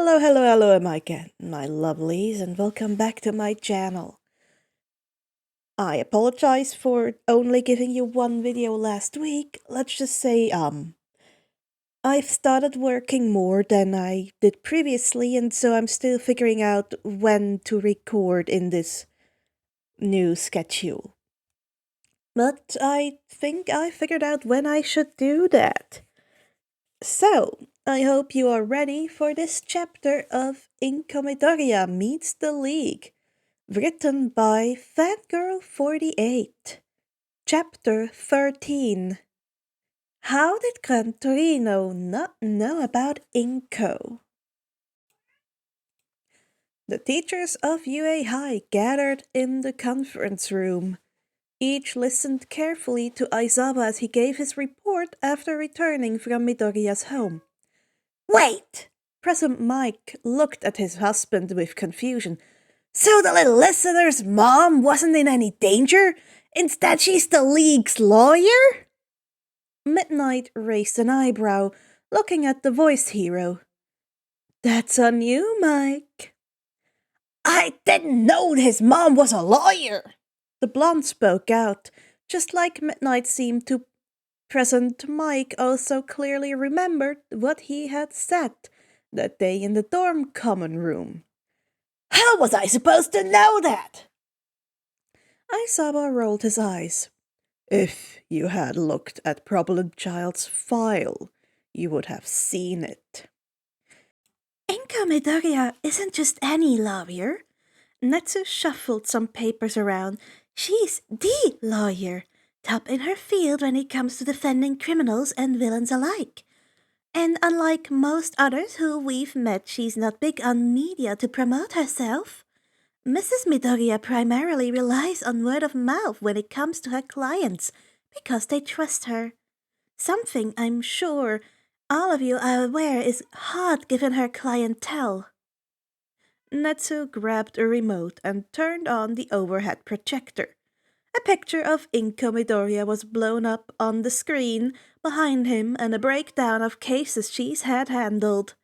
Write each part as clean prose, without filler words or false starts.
Hello, again, my lovelies, and welcome back to my channel. I apologize for only giving you one video last week. Let's just say, I've started working more than I did previously, and so I'm still figuring out when to record in this new schedule. But I think I figured out when I should do that. So, I hope you are ready for this chapter of Inko Midoriya Meets the League, written by FangGirl48. Chapter 13. How did Gran Torino not know about Inko? The teachers of UA High gathered in the conference room. Each listened carefully to Aizawa as he gave his report after returning from Midoriya's home. Wait! President Mike looked at his husband with confusion. So the little listener's mom wasn't in any danger? Instead, she's the league's lawyer? Midnight raised an eyebrow, looking at the voice hero. That's on you, Mike. I didn't know his mom was a lawyer. The blonde spoke out, just like Midnight seemed to. Present Mike also clearly remembered what he had said that day in the dorm common room. How was I supposed to know that? Aizawa rolled his eyes. If you had looked at Problem Child's file, you would have seen it. Inko Midoriya isn't just any lawyer. Netsu shuffled some papers around. She's the lawyer, top in her field when it comes to defending criminals and villains alike. And unlike most others who we've met, she's not big on media to promote herself. Mrs. Midoriya primarily relies on word of mouth when it comes to her clients, because they trust her. Something I'm sure all of you are aware is hard given her clientele. Netsu grabbed a remote and turned on the overhead projector. A picture of Inko Midoriya was blown up on the screen behind him and a breakdown of cases she's had handled.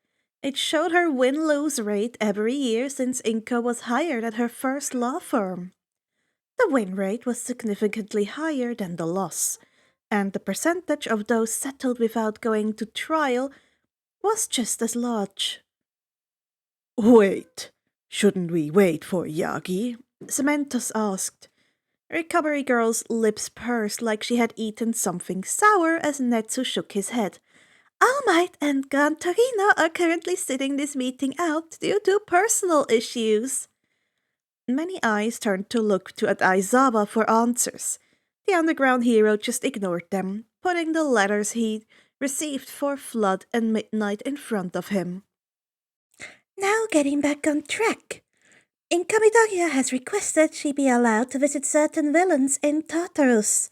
It showed her win-lose rate every year since Inko was hired at her first law firm. The win rate was significantly higher than the loss, and the percentage of those settled without going to trial was just as large. Wait, shouldn't we wait for Yagi? Cementos asked. Recovery Girl's lips pursed like she had eaten something sour as Netsu shook his head. All Might and Gran Torino are currently sitting this meeting out due to personal issues. Many eyes turned to look at Aizawa for answers. The underground hero just ignored them, putting the letters he received for Flood and Midnight in front of him. Now getting back on track. Inko Midoriya has requested she be allowed to visit certain villains in Tartarus.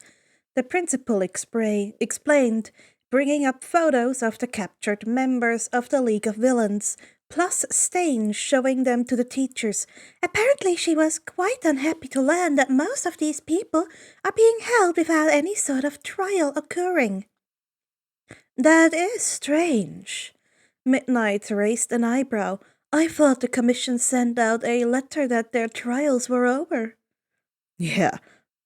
The principal explained, bringing up photos of the captured members of the League of Villains, plus stains showing them to the teachers. Apparently she was quite unhappy to learn that most of these people are being held without any sort of trial occurring. That is strange. Midnight raised an eyebrow. I thought the commission sent out a letter that their trials were over. Yeah,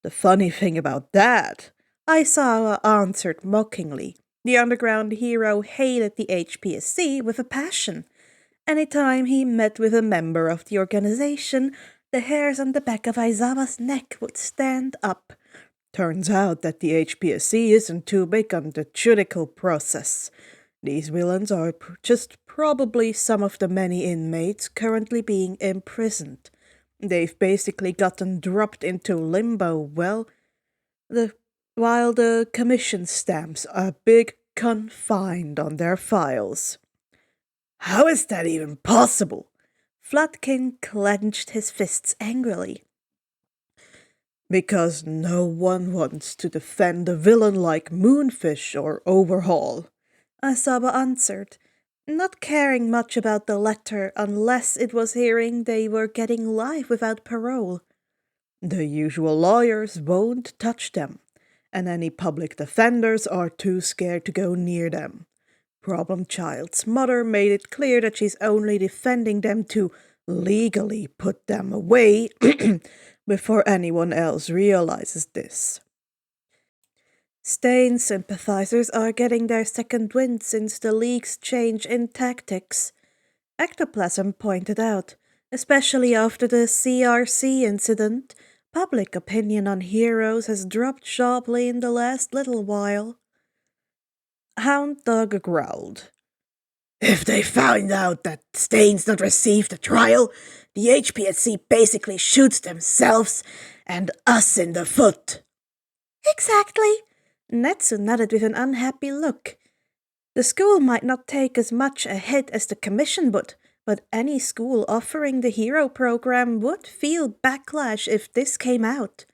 the funny thing about that, Aizawa answered mockingly. The underground hero hated the HPSC with a passion. Anytime he met with a member of the organization, the hairs on the back of Aizawa's neck would stand up. Turns out that the HPSC isn't too big on the judicial process. These villains are just probably some of the many inmates currently being imprisoned. They've basically gotten dropped into limbo, while the commission stamps are big confined on their files. How is that even possible? Flatkin clenched his fists angrily. Because no one wants to defend a villain like Moonfish or Overhaul, Aizawa answered, not caring much about the letter unless it was hearing they were getting life without parole. The usual lawyers won't touch them, and any public defenders are too scared to go near them. problem child's mother made it clear that she's only defending them to legally put them away before anyone else realizes this. Stain sympathizers are getting their second wind since the league's change in tactics, Ectoplasm pointed out. Especially after the CRC incident, public opinion on heroes has dropped sharply in the last little while. Hound Dog growled. If they find out that Stain's not received a trial, the HPSC basically shoots themselves and us in the foot. Exactly. Netsu nodded with an unhappy look. The school might not take as much a hit as the commission would, but any school offering the hero program would feel backlash if this came out.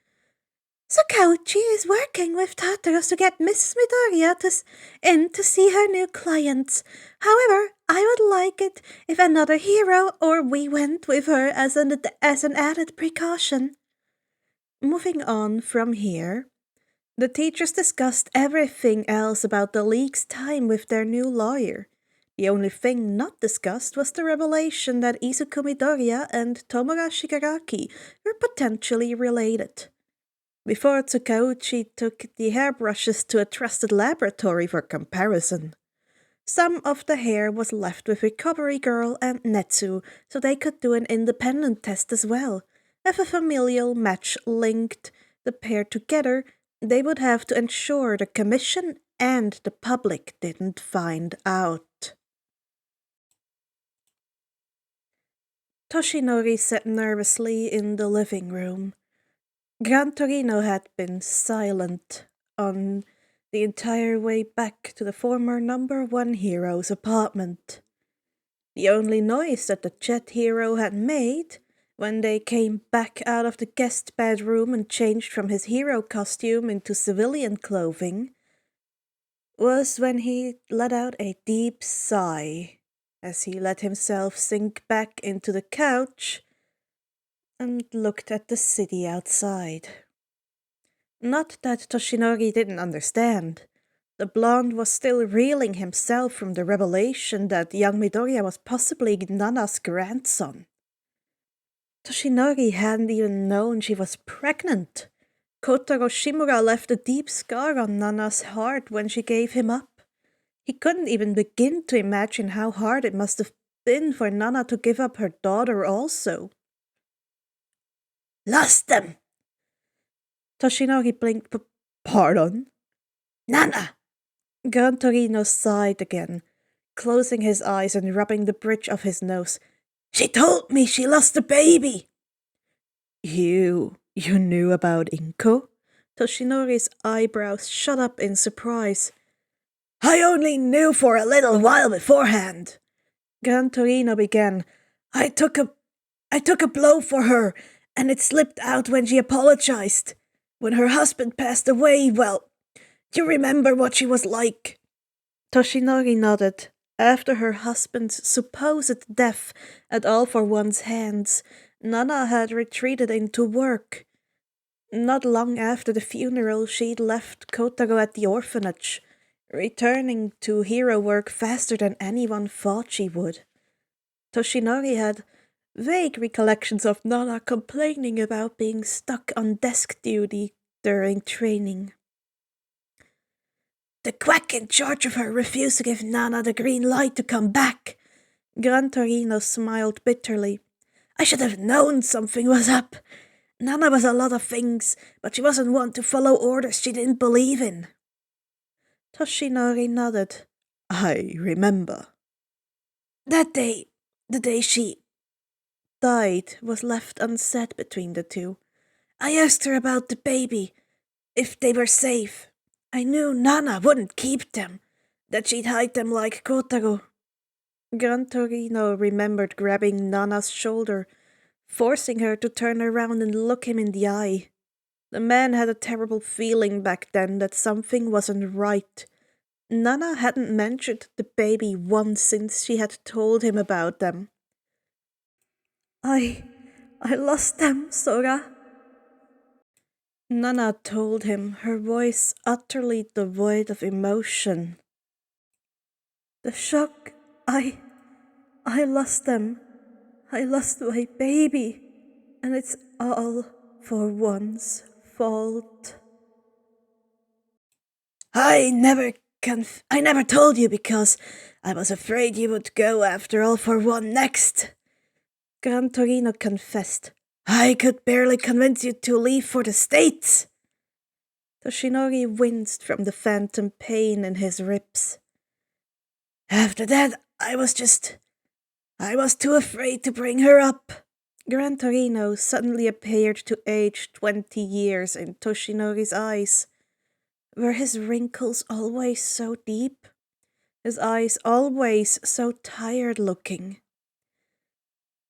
So Koichi is working with Tartarus to get Mrs. Midoriya in to see her new clients. However, I would like it if another hero or we went with her as an added precaution. Moving on from here, the teachers discussed everything else about the league's time with their new lawyer. The only thing not discussed was the revelation that Izuku Midoriya and Tomura Shigaraki were potentially related. Before Tsukauchi took the hairbrushes to a trusted laboratory for comparison. Some of the hair was left with Recovery Girl and Netsu, so they could do an independent test as well. If a familial match linked the pair together, they would have to ensure the commission and the public didn't find out. Toshinori sat nervously in the living room. Gran Torino had been silent on the entire way back to the former number 1 hero's apartment. The only noise that the Jet hero had made when they came back out of the guest bedroom and changed from his hero costume into civilian clothing was when he let out a deep sigh as he let himself sink back into the couch and looked at the city outside. Not that Toshinori didn't understand. The blonde was still reeling himself from the revelation that young Midoriya was possibly Nana's grandson. Toshinori hadn't even known she was pregnant. Kotaro Shimura left a deep scar on Nana's heart when she gave him up. He couldn't even begin to imagine how hard it must have been for Nana to give up her daughter also. Lost them! Toshinori blinked. Pardon? Nana! Gran Torino sighed again, closing his eyes and rubbing the bridge of his nose. She told me she lost the baby! You knew about Inko? Toshinori's eyebrows shot up in surprise. I only knew for a little while beforehand. Gran Torino began. I took a blow for her, and it slipped out when she apologized. When her husband passed away, well, you remember what she was like. Toshinori nodded. After her husband's supposed death at All for One's hands, Nana had retreated into work. Not long after the funeral, she'd left Kotaro at the orphanage, returning to hero work faster than anyone thought she would. Toshinori had vague recollections of Nana complaining about being stuck on desk duty during training. The quack in charge of her refused to give Nana the green light to come back. Gran Torino smiled bitterly. I should have known something was up. Nana was a lot of things, but she wasn't one to follow orders she didn't believe in. Toshinori nodded. I remember. That day, the day she died, was left unsaid between the two. I asked her about the baby, if they were safe. I knew Nana wouldn't keep them, that she'd hide them like Kotaro. Gran Torino remembered grabbing Nana's shoulder, forcing her to turn around and look him in the eye. The man had a terrible feeling back then that something wasn't right. Nana hadn't mentioned the baby once since she had told him about them. I lost them, Sora. Nana told him, her voice utterly devoid of emotion. The shock, I lost them. I lost my baby. And it's all for one's fault. I never told you because I was afraid you would go after All for One next. Gran Torino confessed. I could barely convince you to leave for the States. Toshinori winced from the phantom pain in his ribs. After that, I was too afraid to bring her up. Gran Torino suddenly appeared to age 20 years in Toshinori's eyes. Were his wrinkles always so deep? His eyes always so tired-looking?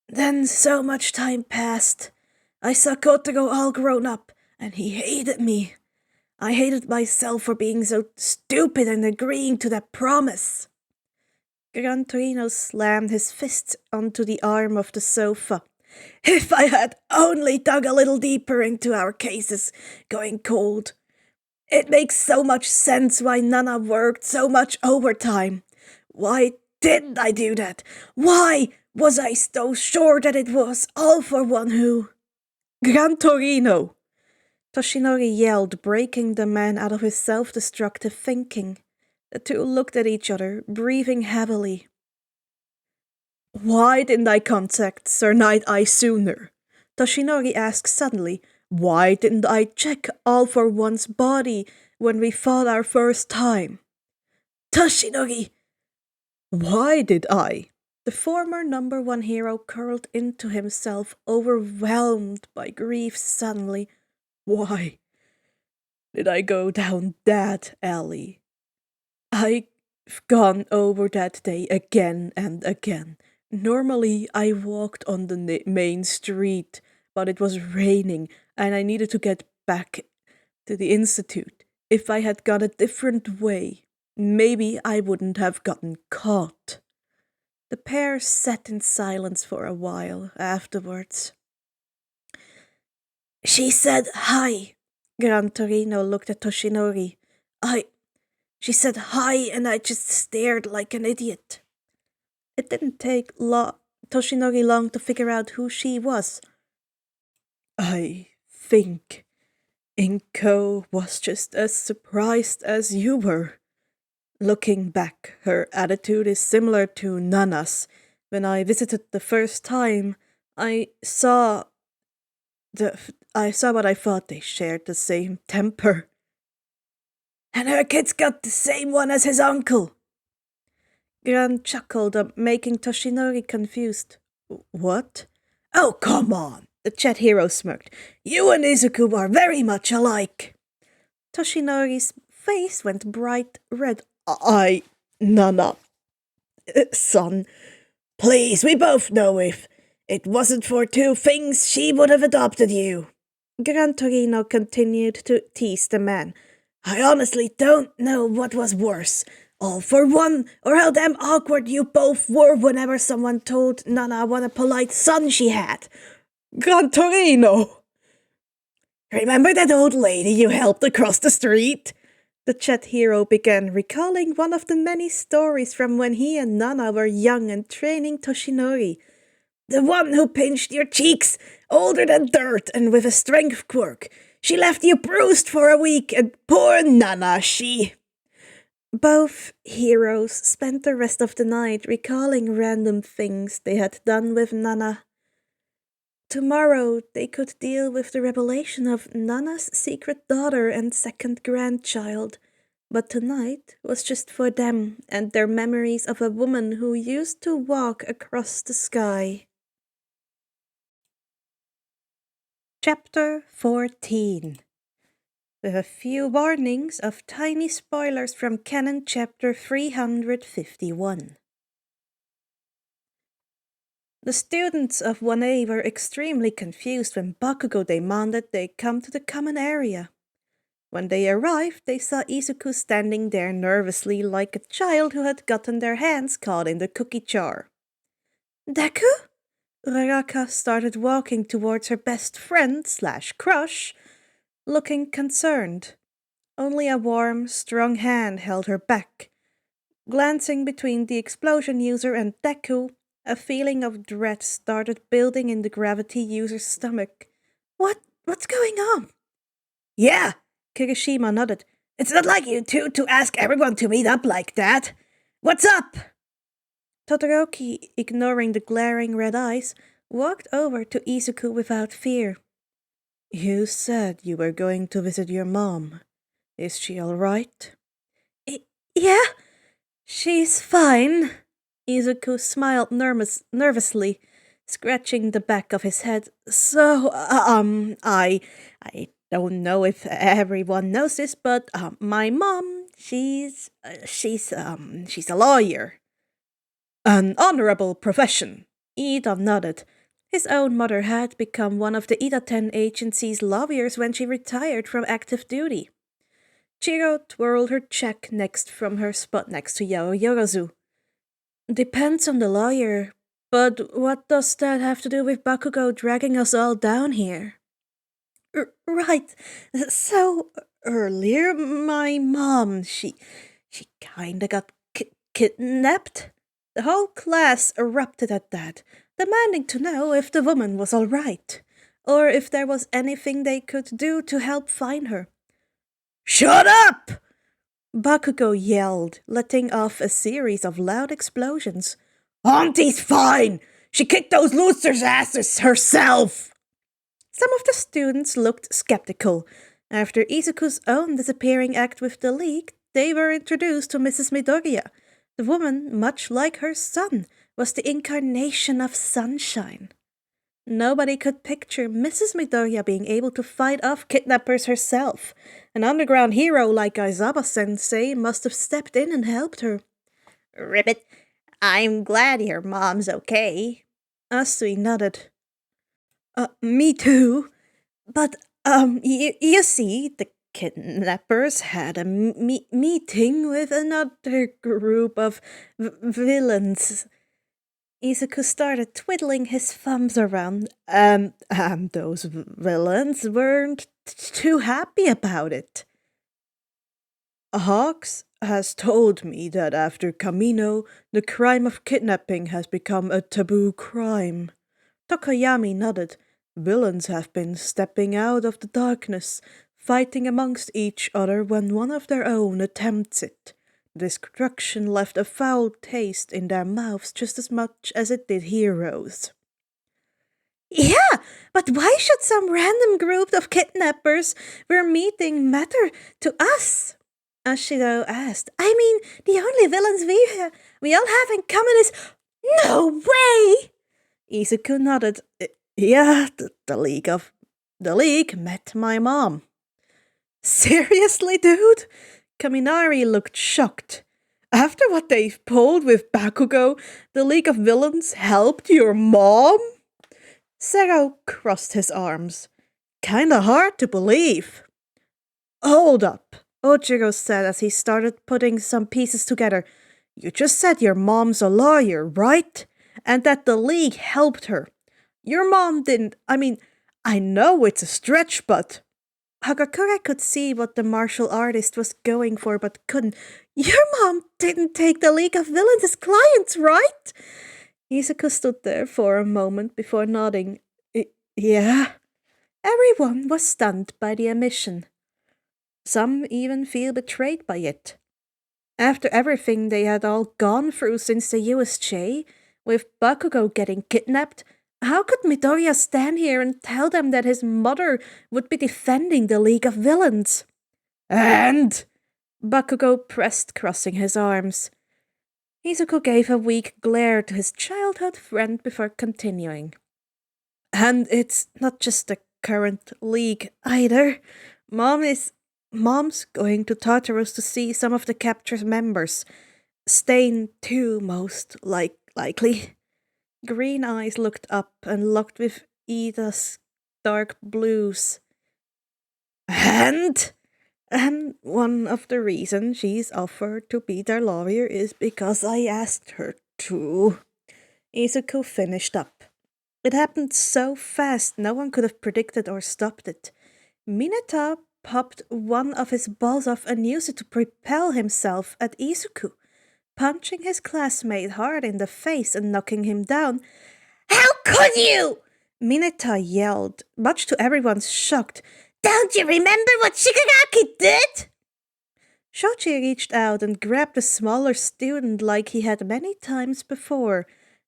Then so much time passed. I saw Kotaro all grown up, and he hated me. I hated myself for being so stupid and agreeing to that promise. Gran Torino slammed his fist onto the arm of the sofa. If I had only dug a little deeper into our cases going cold. It makes so much sense why Nana worked so much overtime. Why didn't I do that? Why was I so sure that it was All for One who... Gran Torino! Toshinori yelled, breaking the man out of his self-destructive thinking. The two looked at each other, breathing heavily. Why didn't I contact Sir Night-Eye sooner? Toshinori asked suddenly. Why didn't I check All for One's body when we fought our first time? Toshinori! Why did I? The former number one hero curled into himself, overwhelmed by grief suddenly. Why did I go down that alley? I've gone over that day again and again. Normally, I walked on the main street, but it was raining and I needed to get back to the institute. If I had gone a different way, maybe I wouldn't have gotten caught. The pair sat in silence for a while afterwards. She said hi. Gran Torino looked at Toshinori. She said hi and I just stared like an idiot. It didn't take Toshinori long to figure out who she was. I think Inko was just as surprised as you were. Looking back, her attitude is similar to Nana's. When I visited the first time, I saw what I thought they shared the same temper. And her kid's got the same one as his uncle. Gran chuckled, making Toshinori confused. What? Oh, come on, the chat hero smirked. You and Izuku are very much alike. Toshinori's face went bright red. Nana. Son, please, we both know if it wasn't for two things, she would have adopted you. Gran Torino continued to tease the man. I honestly don't know what was worse, All for One, or how damn awkward you both were whenever someone told Nana what a polite son she had. Gran Torino! Remember that old lady you helped across the street? The chat hero began, recalling one of the many stories from when he and Nana were young and training Toshinori. The one who pinched your cheeks, older than dirt and with a strength quirk. She left you bruised for a week, and poor Nana, she... Both heroes spent the rest of the night recalling random things they had done with Nana. Tomorrow they could deal with the revelation of Nana's secret daughter and second grandchild, but tonight was just for them and their memories of a woman who used to walk across the sky. Chapter 14. With a few warnings of tiny spoilers from Canon Chapter 351. The students of 1A were extremely confused when Bakugo demanded they come to the common area. When they arrived, they saw Izuku standing there nervously like a child who had gotten their hands caught in the cookie jar. Deku? Uraraka started walking towards her best friend/crush, looking concerned. Only a warm, strong hand held her back. Glancing between the explosion user and Deku, a feeling of dread started building in the gravity user's stomach. What's going on? Yeah, Kirishima nodded. It's not like you two to ask everyone to meet up like that. What's up? Todoroki, ignoring the glaring red eyes, walked over to Izuku without fear. You said you were going to visit your mom. Is she all right? Yeah, she's fine. Izuku smiled nervously, scratching the back of his head. So, I don't know if everyone knows this, but my mom, she's a lawyer. An honorable profession. Ida nodded. His own mother had become one of the Ida-10 agency's lawyers when she retired from active duty. Chiro twirled her check next from her spot next to Yorozu. Depends on the lawyer, but what does that have to do with Bakugo dragging us all down here? Right. So, earlier, my mom, she kinda got kidnapped. The whole class erupted at that, demanding to know if the woman was all right, or if there was anything they could do to help find her. Shut up! Bakugo yelled, letting off a series of loud explosions. Auntie's fine! She kicked those losers' asses herself! Some of the students looked skeptical. After Izuku's own disappearing act with the League, they were introduced to Mrs. Midoriya. The woman, much like her son, was the incarnation of sunshine. Nobody could picture Mrs. Midoriya being able to fight off kidnappers herself. An underground hero like Aizawa-sensei must have stepped in and helped her. Ribbit, I'm glad your mom's okay. Asui nodded. Me too. But, you see, the kidnappers had a meeting with another group of villains. Izuku started twiddling his thumbs around. Those villains weren't too happy about it. Hawks has told me that after Kamino, the crime of kidnapping has become a taboo crime. Tokoyami nodded. Villains have been stepping out of the darkness, fighting amongst each other when one of their own attempts it. Destruction left a foul taste in their mouths just as much as it did heroes. Yeah, but why should some random group of kidnappers we're meeting matter to us? Ashido asked. I mean, the only villains we all have in common is... No way! Izuku nodded. Yeah, the League met my mom. Seriously, dude? Kaminari looked shocked. After what they've pulled with Bakugo, the League of Villains helped your mom? Sero crossed his arms. Kinda hard to believe. Hold up, Ojiro said as he started putting some pieces together. You just said your mom's a lawyer, right? And that the League helped her. Your mom didn't. I know it's a stretch, but... Hagakure could see what the martial artist was going for, but couldn't. Your mom didn't take the League of Villains as clients, right? Izuku stood there for a moment before nodding. Yeah. Everyone was stunned by the admission. Some even feel betrayed by it. After everything they had all gone through since the USJ, with Bakugo getting kidnapped, how could Midoriya stand here and tell them that his mother would be defending the League of Villains? And? Bakugo pressed, crossing his arms. Izuku gave a weak glare to his childhood friend before continuing. And it's not just the current League either. Mom's going to Tartarus to see some of the captured members. Stain too, most likely. Green eyes looked up and locked with Ida's dark blues. And one of the reasons she's offered to be their lawyer is because I asked her to. Izuku finished up. It happened so fast no one could have predicted or stopped it. Mineta popped one of his balls off and used it to propel himself at Izuku. punching his classmate hard in the face and knocking him down. "How could you?" Mineta yelled, much to everyone's shock. "Don't you remember what Shigaraki did?" Shochi reached out and grabbed the smaller student like he had many times before.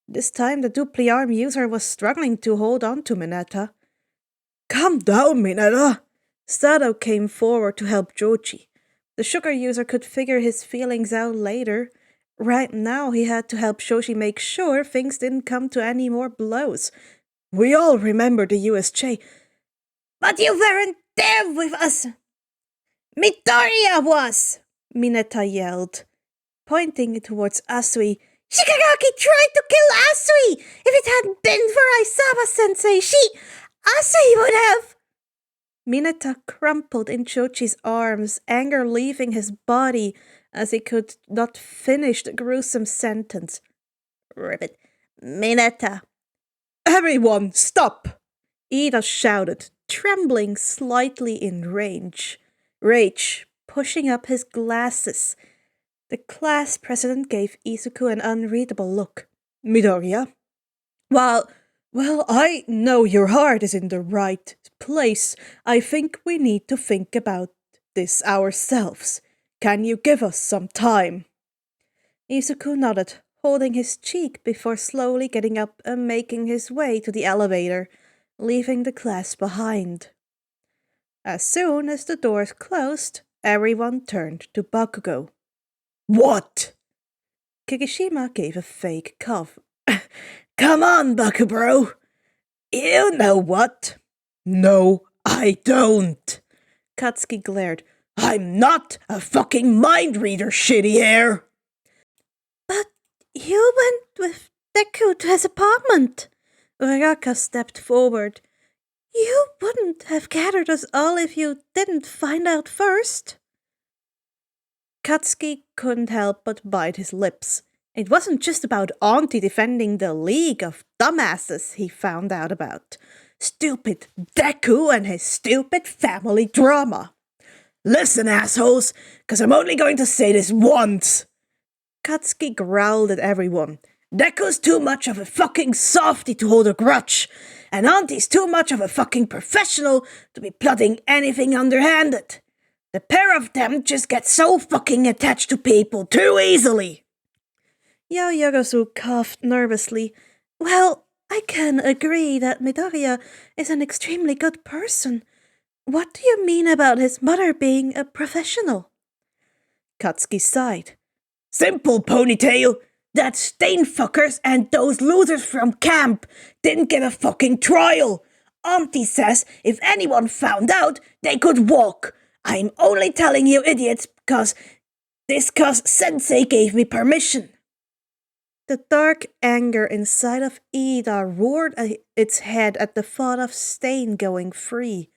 This time the dupli arm user was struggling to hold on to Mineta. "Calm down, Mineta!" Sado came forward to help Jochi. The sugar user could figure his feelings out later. Right now he had to help Shoshi make sure things didn't come to any more blows. "We all remember the USJ." "But you weren't there with us!" "Midoriya was!" Mineta yelled, pointing towards Asui. "Shigaraki tried to kill Asui! If it hadn't been for Aizawa-sensei, Asui would have..." Mineta crumpled in Chochi's arms, anger leaving his body as he could not finish the gruesome sentence. "Ribbit, Mineta." "Everyone, stop!" Ida shouted, trembling slightly in rage, pushing up his glasses. The class president gave Izuku an unreadable look. "Midoriya? Well, I know your heart is in the right place. I think we need to think about this ourselves. Can you give us some time?" Izuku nodded, holding his cheek before slowly getting up and making his way to the elevator, leaving the class behind. As soon as the doors closed, everyone turned to Bakugo. "What?" Kikishima gave a fake cough. "Come on, Bakubro. You know what?" "No, I don't." Katsuki glared. "I'm not a fucking mind reader, shitty hair." "But you went with Deku to his apartment." Uraraka stepped forward. "You wouldn't have gathered us all if you didn't find out first." Katsuki couldn't help but bite his lips. It wasn't just about Auntie defending the League of Dumbasses he found out about. Stupid Deku and his stupid family drama. "Listen, assholes, 'cause I'm only going to say this once." Katsuki growled at everyone. "Deku's too much of a fucking softie to hold a grudge, and Auntie's too much of a fucking professional to be plotting anything underhanded. The pair of them just get so fucking attached to people too easily." Yaoyorozu coughed nervously. "Well, I can agree that Midoriya is an extremely good person. What do you mean about his mother being a professional?" Katsuki sighed. "Simple, Ponytail. That Stainfuckers and those losers from camp didn't get a fucking trial. Auntie says if anyone found out, they could walk. I'm only telling you idiots because Sensei gave me permission." The dark anger inside of Ida roared its head at the thought of Stain going free.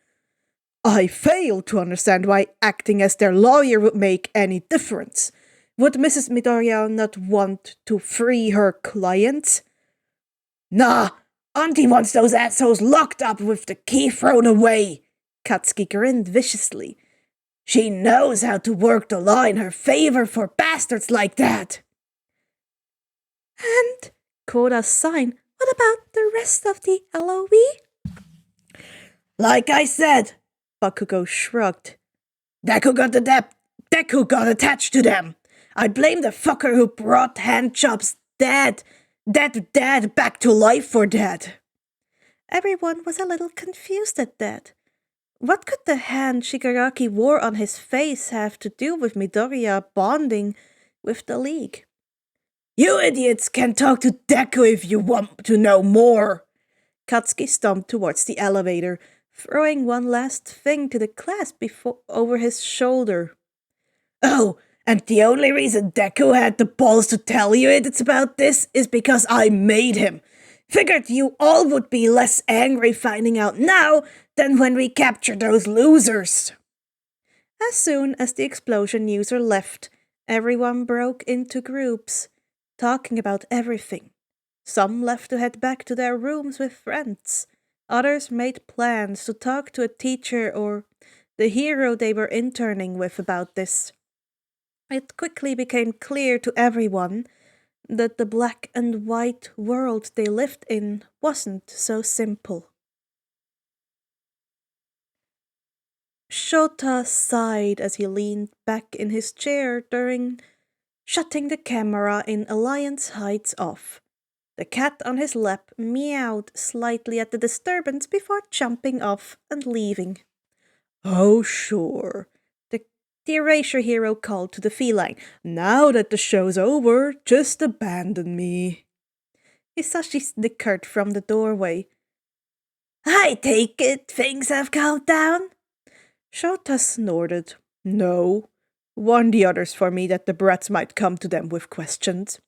"I fail to understand why acting as their lawyer would make any difference. Would Mrs. Midoriya not want to free her clients?" "Nah, Auntie wants those assholes locked up with the key thrown away." Katsuki grinned viciously. "She knows how to work the law in her favor for bastards like that." "And," Koda's sign, "what about the rest of the LOE?" "Like I said," Bakugo shrugged. Deku got attached to them. I blame the fucker who brought Handchop's dad back to life for that." Everyone was a little confused at that. What could the hand Shigaraki wore on his face have to do with Midoriya bonding with the League? "You idiots can talk to Deku if you want to know more." Katsuki stomped towards the elevator, throwing one last thing to the class over his shoulder. "Oh, and the only reason Deku had the balls to tell you idiots about this is because I made him. Figured you all would be less angry finding out now than when we captured those losers." As soon as the explosion user left, everyone broke into groups, talking about everything. Some left to head back to their rooms with friends. Others made plans to talk to a teacher or the hero they were interning with about this. It quickly became clear to everyone that the black and white world they lived in wasn't so simple. Shota sighed as he leaned back in his chair during shutting the camera in Alliance Heights off. The cat on his lap meowed slightly at the disturbance before jumping off and leaving. Oh, sure. The erasure hero called to the feline. Now that the show's over, just abandon me. Hisashi snickered from the doorway. I take it things have calmed down? Shota snorted. No. Warn the others for me that the brats might come to them with questions.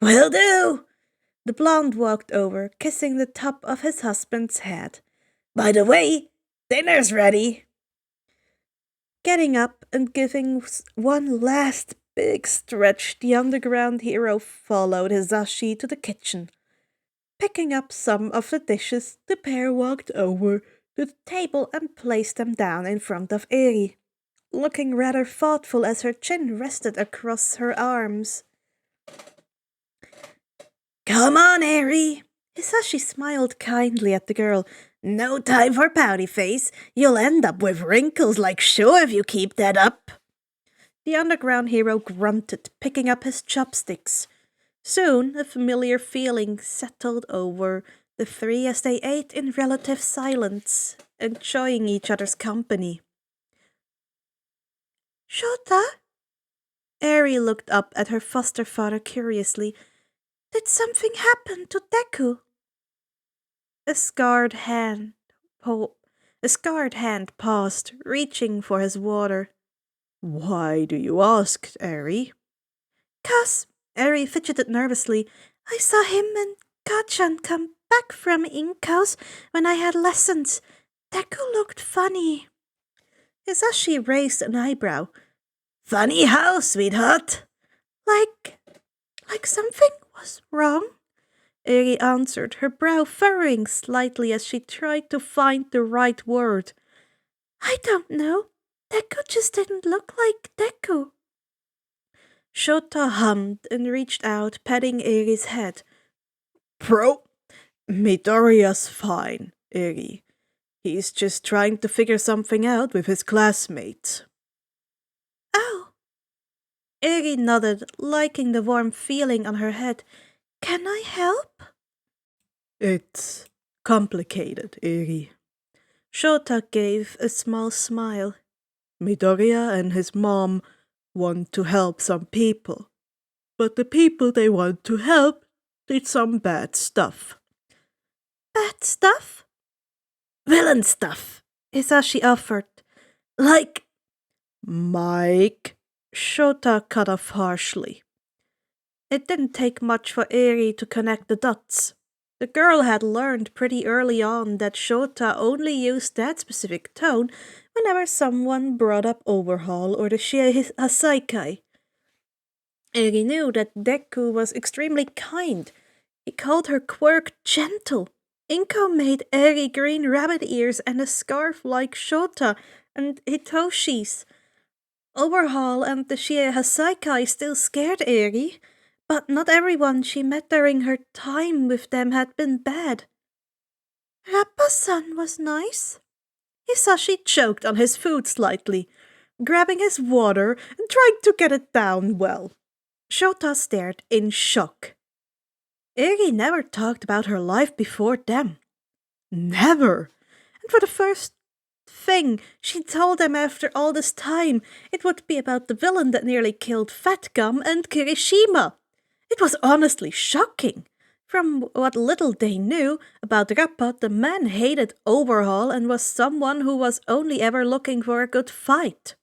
Will do! The blonde walked over, kissing the top of his husband's head. By the way, dinner's ready. Getting up and giving one last big stretch, the underground hero followed Hisashi to the kitchen. Picking up some of the dishes, the pair walked over to the table and placed them down in front of Eri, looking rather thoughtful as her chin rested across her arms. Come on, Eri! Hisashi smiled kindly at the girl. No time for pouty face. You'll end up with wrinkles like Sho if you keep that up. The underground hero grunted, picking up his chopsticks. Soon, a familiar feeling settled over the three as they ate in relative silence, enjoying each other's company. Shota? Eri looked up at her foster father curiously. Did something happen to Deku? A scarred hand paused, reaching for his water. Why do you ask, Eri? 'Cause, Eri fidgeted nervously, I saw him and Kachan come back from Inko's when I had lessons. Deku looked funny. Hisashi raised an eyebrow. Funny how, sweetheart? Like something was wrong? Eri answered, her brow furrowing slightly as she tried to find the right word. I don't know. Deku just didn't look like Deku. Shota hummed and reached out, patting Eri's head. Midoriya's fine, Eri. He's just trying to figure something out with his classmates. Oh. Eri nodded, liking the warm feeling on her head. Can I help? It's complicated, Eri. Shota gave a small smile. Midoriya and his mom want to help some people, but the people they want to help did some bad stuff. Bad stuff? Villain stuff, Hisashi offered. Like Mike, Shota cut off harshly. It didn't take much for Eri to connect the dots. The girl had learned pretty early on that Shota only used that specific tone whenever someone brought up Overhaul or the Shie Hasaikai. Eri knew that Deku was extremely kind. He called her quirk gentle. Inko made Eri green rabbit ears and a scarf like Shota and Hitoshi's. Overhaul and the Shie Hasaikai still scared Eri, but not everyone she met during her time with them had been bad. Rappa-san was nice. Hisashi choked on his food slightly, grabbing his water and trying to get it down well. Shota stared in shock. Eri never talked about her life before them. Never. And for the first thing she told them after all this time, it would be about the villain that nearly killed Fat Gum and Kirishima. It was honestly shocking. From what little they knew about Rappa, the man hated Overhaul and was someone who was only ever looking for a good fight.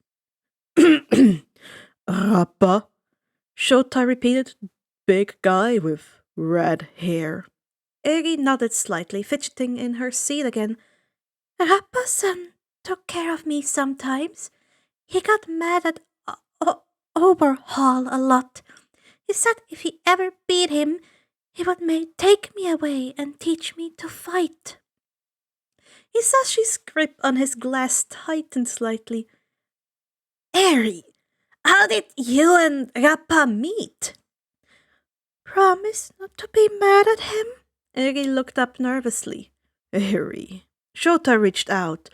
Rappa? Shota repeated. Big guy with red hair. Eri nodded slightly, fidgeting in her seat again. Rappa-san took care of me sometimes. He got mad at Overhaul a lot. He said if he ever beat him, he would take me away and teach me to fight. Hisashi's grip on his glass tightened slightly. Eri, How did you and Rappa meet? Promise not to be mad at him? Eri looked up nervously. Eri. Shota reached out,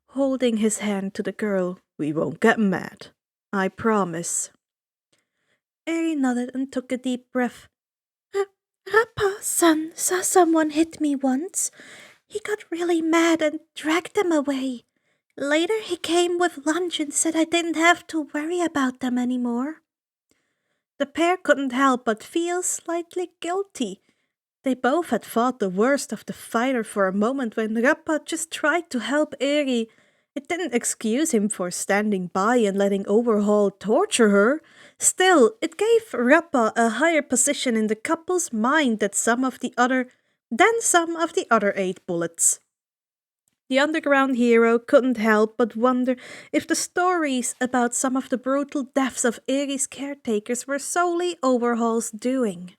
holding his hand to the girl. We won't get mad. I promise. Eri nodded and took a deep breath. Rappa-san saw someone hit me once. He got really mad and dragged them away. Later he came with lunch and said I didn't have to worry about them anymore. The pair couldn't help but feel slightly guilty. They both had fought the worst of the fighter for a moment when Rappa just tried to help Eri. It didn't excuse him for standing by and letting Overhaul torture her. Still, it gave Rappa a higher position in the couple's mind than some of the other 8 bullets. The underground hero couldn't help but wonder if the stories about some of the brutal deaths of Eri's caretakers were solely Overhaul's doing.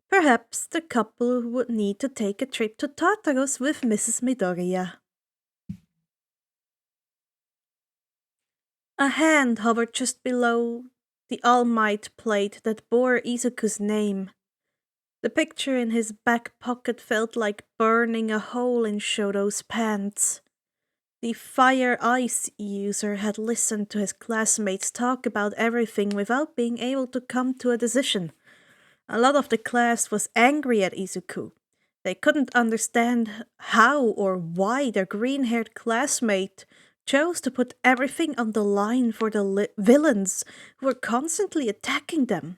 Perhaps the couple would need to take a trip to Tartarus with Mrs. Midoriya. A hand hovered just below the All Might plate that bore Izuku's name. The picture in his back pocket felt like burning a hole in Shoto's pants. The Fire Ice user had listened to his classmates talk about everything without being able to come to a decision. A lot of the class was angry at Izuku. They couldn't understand how or why their green-haired classmate chose to put everything on the line for the villains who were constantly attacking them.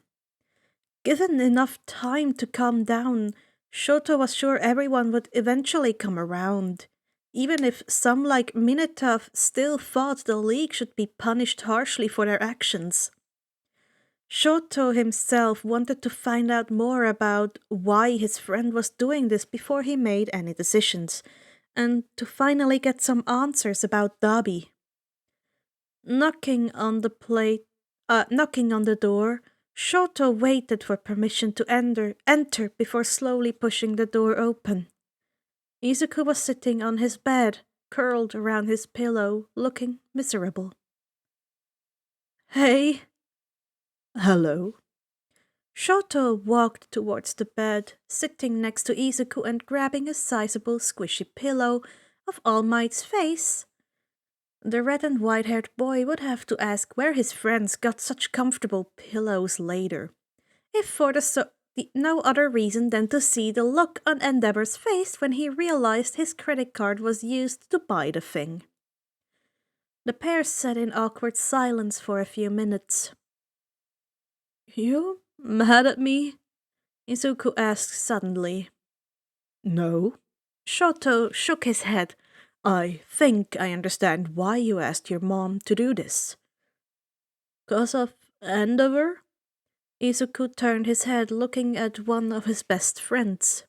Given enough time to calm down, Shoto was sure everyone would eventually come around, even if some like Minetov still thought the League should be punished harshly for their actions. Shoto himself wanted to find out more about why his friend was doing this before he made any decisions, and to finally get some answers about Dabi. Knocking on the door, Shoto waited for permission to enter before slowly pushing the door open. Izuku was sitting on his bed, curled around his pillow, looking miserable. Hey. Hello. Shoto walked towards the bed, sitting next to Izuku and grabbing a sizable squishy pillow of All Might's face. The red and white-haired boy would have to ask where his friends got such comfortable pillows later, if for no other reason than to see the look on Endeavor's face when he realized his credit card was used to buy the thing. The pair sat in awkward silence for a few minutes. You mad at me? Izuku asked suddenly. No. Shoto shook his head. I think I understand why you asked your mom to do this. 'Cause of Endeavor? Izuku turned his head, looking at one of his best friends.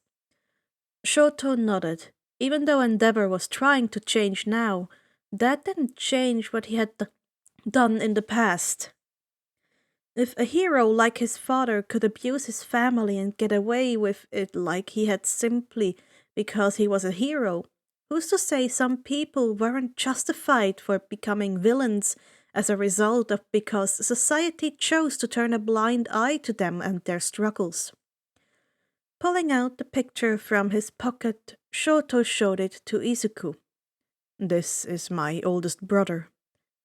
Shoto nodded. Even though Endeavor was trying to change now, that didn't change what he had done in the past. If a hero like his father could abuse his family and get away with it like he had simply because he was a hero, who's to say some people weren't justified for becoming villains as a result of because society chose to turn a blind eye to them and their struggles? Pulling out the picture from his pocket, Shoto showed it to Izuku. This is my oldest brother.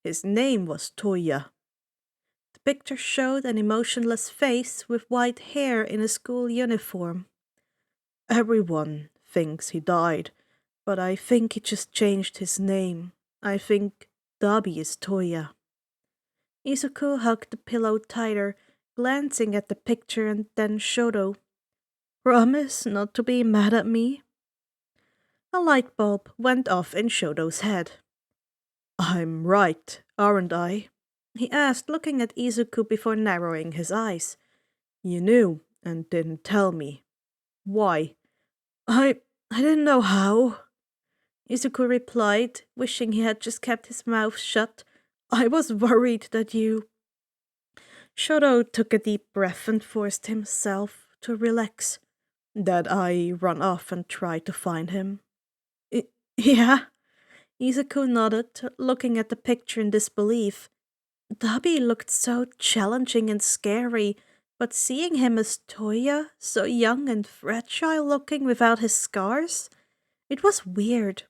His name was Toya. The picture showed an emotionless face with white hair in a school uniform. Everyone thinks he died, but I think he just changed his name. I think Dabi is Toya. Izuku hugged the pillow tighter, glancing at the picture and then Shoto. Promise not to be mad at me? A light bulb went off in Shoto's head. I'm right, aren't I? He asked, looking at Izuku before narrowing his eyes. You knew and didn't tell me. Why? I didn't know how. Izuku replied, wishing he had just kept his mouth shut. I was worried that you... Shoto took a deep breath and forced himself to relax. That I run off and try to find him. Yeah? Izuku nodded, looking at the picture in disbelief. Dabi looked so challenging and scary, but seeing him as Toya, so young and fragile looking without his scars, it was weird.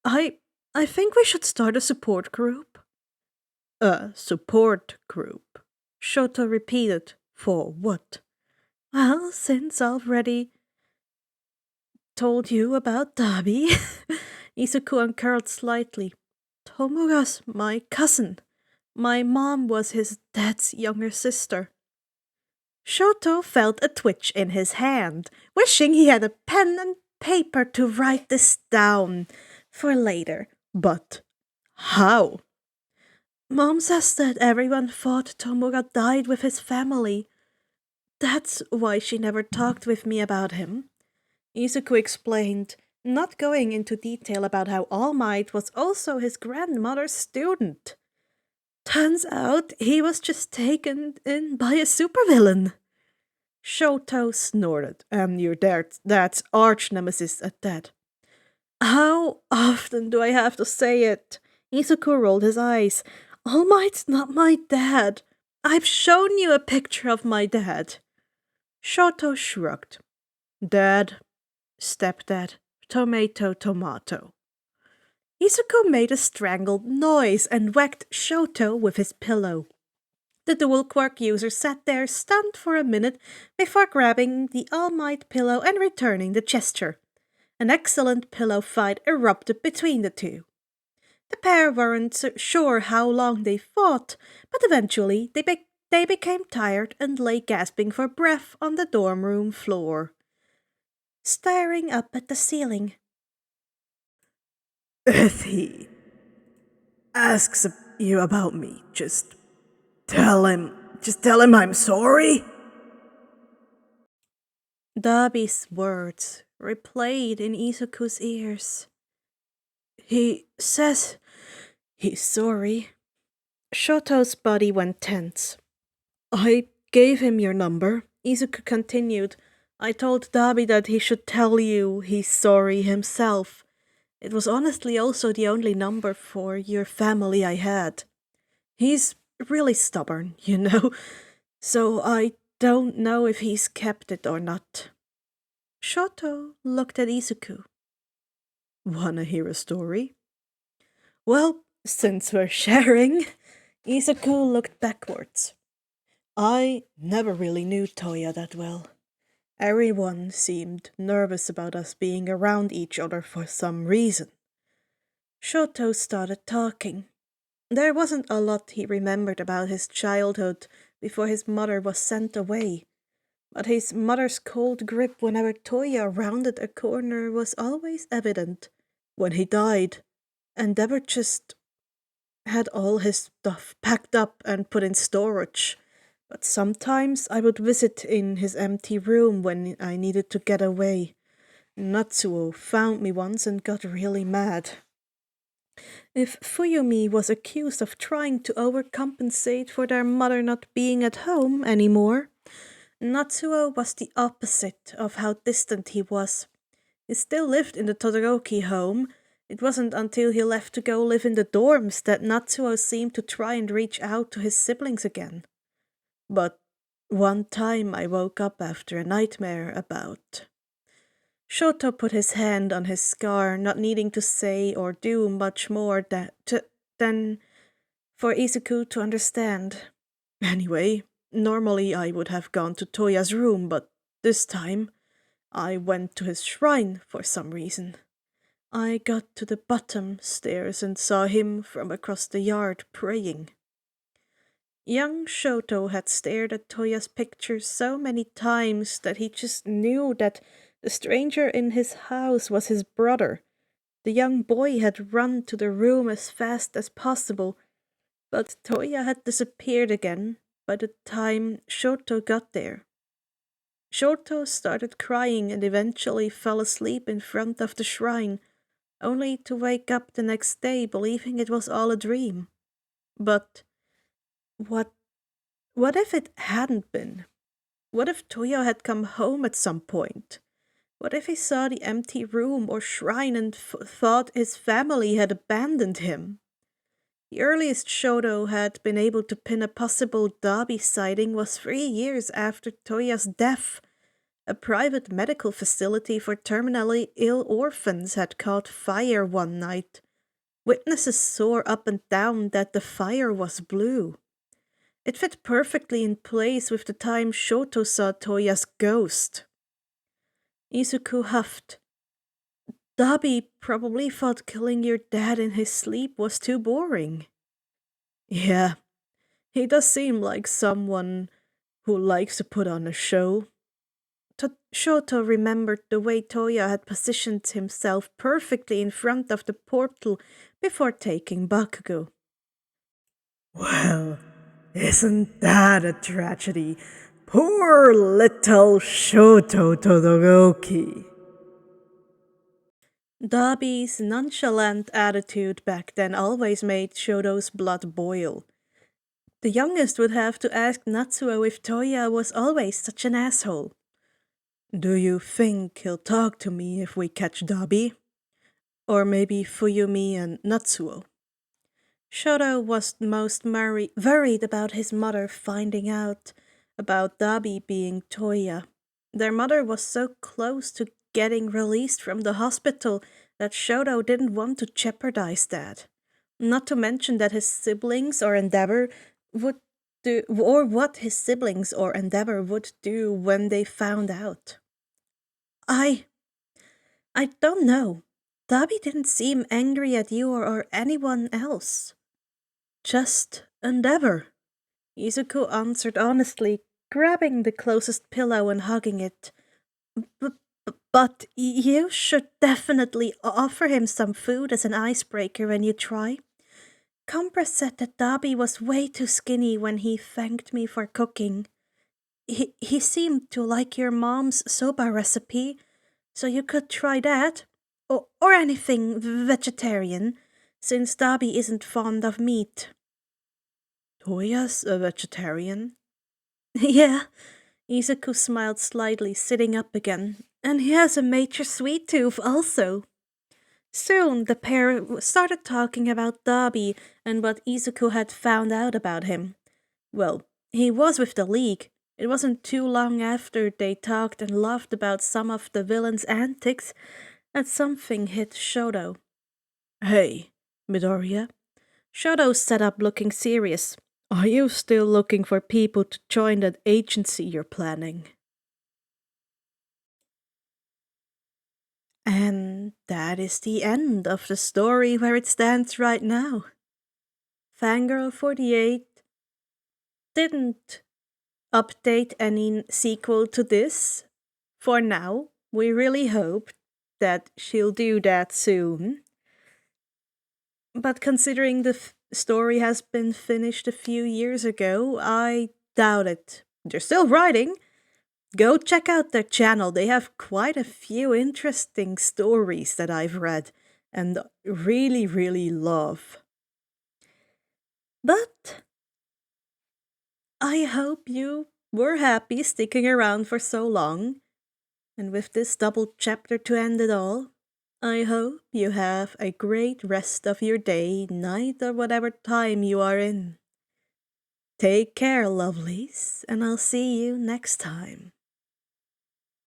I I think we should start a support group. A support group, Shoto repeated. For what? Well, since I've already told you about Dabi, Izuku uncurled slightly. Tomura's my cousin. My mom was his dad's younger sister. Shoto felt a twitch in his hand, wishing he had a pen and paper to write this down for later. But how? Mom says that everyone thought Tomura died with his family. That's why she never talked with me about him. Izuku explained, not going into detail about how All Might was also his grandmother's student. Turns out he was just taken in by a supervillain. Shoto snorted, and your dad's arch nemesis at that. How often do I have to say it? Izuku rolled his eyes. All Might's not my dad. I've shown you a picture of my dad. Shoto shrugged. Dad, stepdad, tomato, tomato. Izuku made a strangled noise and whacked Shoto with his pillow. The dual quirk user sat there stunned for a minute before grabbing the All Might pillow and returning the gesture. An excellent pillow fight erupted between the two. The pair weren't sure how long they fought, but eventually they became tired and lay gasping for breath on the dorm room floor, staring up at the ceiling. If he asks you about me, just tell him I'm sorry. Dabi's words replayed in Izuku's ears. He says he's sorry. Shoto's body went tense. I gave him your number, Izuku continued. I told Dabi that he should tell you he's sorry himself. It was honestly also the only number for your family I had. He's really stubborn, you know, so I don't know if he's kept it or not. Shoto looked at Izuku. Wanna hear a story? Well, since we're sharing, Izuku looked backwards. I never really knew Toya that well. Everyone seemed nervous about us being around each other for some reason. Shoto started talking. There wasn't a lot he remembered about his childhood before his mother was sent away, but his mother's cold grip whenever Toya rounded a corner was always evident. When he died, Endeavor just had all his stuff packed up and put in storage. But sometimes I would visit in his empty room when I needed to get away. Natsuo found me once and got really mad. If Fuyumi was accused of trying to overcompensate for their mother not being at home anymore, Natsuo was the opposite of how distant he was. He still lived in the Todoroki home. It wasn't until he left to go live in the dorms that Natsuo seemed to try and reach out to his siblings again. But one time I woke up after a nightmare about... Shoto put his hand on his scar, not needing to say or do much more than for Izuku to understand. Anyway, normally I would have gone to Toya's room, but this time I went to his shrine for some reason. I got to the bottom stairs and saw him from across the yard praying. Young Shoto had stared at Toya's picture so many times that he just knew that the stranger in his house was his brother. The young boy had run to the room as fast as possible, but Toya had disappeared again by the time Shoto got there. Shoto started crying and eventually fell asleep in front of the shrine, only to wake up the next day believing it was all a dream. But what if it hadn't been? What if Toya had come home at some point? What if he saw the empty room or shrine and thought his family had abandoned him? The earliest Shoto had been able to pin a possible Dabi sighting was 3 years after Toya's death. A private medical facility for terminally ill orphans had caught fire one night. Witnesses swore up and down that the fire was blue. It fit perfectly in place with the time Shoto saw Toya's ghost. Izuku huffed. Dabi probably thought killing your dad in his sleep was too boring. Yeah, he does seem like someone who likes to put on a show. Shoto remembered the way Toya had positioned himself perfectly in front of the portal before taking Bakugo. Well, isn't that a tragedy? Poor little Shoto Todoroki. Dabi's nonchalant attitude back then always made Shoto's blood boil. The youngest would have to ask Natsuo if Toya was always such an asshole. Do you think he'll talk to me if we catch Dabi? Or maybe Fuyumi and Natsuo? Shoto was most worried about his mother finding out about Dabi being Toya. Their mother was so close to getting released from the hospital that Shoto didn't want to jeopardize that. Not to mention that his siblings or Endeavor would do, or what his siblings or Endeavor would do when they found out. I don't know. Dabi didn't seem angry at you or anyone else. Just Endeavor. Izuku answered honestly, grabbing the closest pillow and hugging it. But you should definitely offer him some food as an icebreaker when you try. Compra said that Dabi was way too skinny when he thanked me for cooking. He seemed to like your mom's soba recipe, so you could try that. Or anything vegetarian, since Dabi isn't fond of meat. Toya's a vegetarian? Yeah, Izuku smiled slightly, sitting up again. And he has a major sweet tooth also. Soon the pair started talking about Dabi and what Izuku had found out about him. Well, he was with the League. It wasn't too long after they talked and laughed about some of the villain's antics that something hit Shoto. Hey, Midoriya. Shoto sat up looking serious. Are you still looking for people to join that agency you're planning? And that is the end of the story where it stands right now. FangGirl48 didn't update any sequel to this. For now, we really hope that she'll do that soon. But considering the story has been finished a few years ago, I doubt it. They're still writing. Go check out their channel. They have quite a few interesting stories that I've read and really, really love. But I hope you were happy sticking around for so long. And with this double chapter to end it all, I hope you have a great rest of your day, night, or whatever time you are in. Take care, lovelies, and I'll see you next time.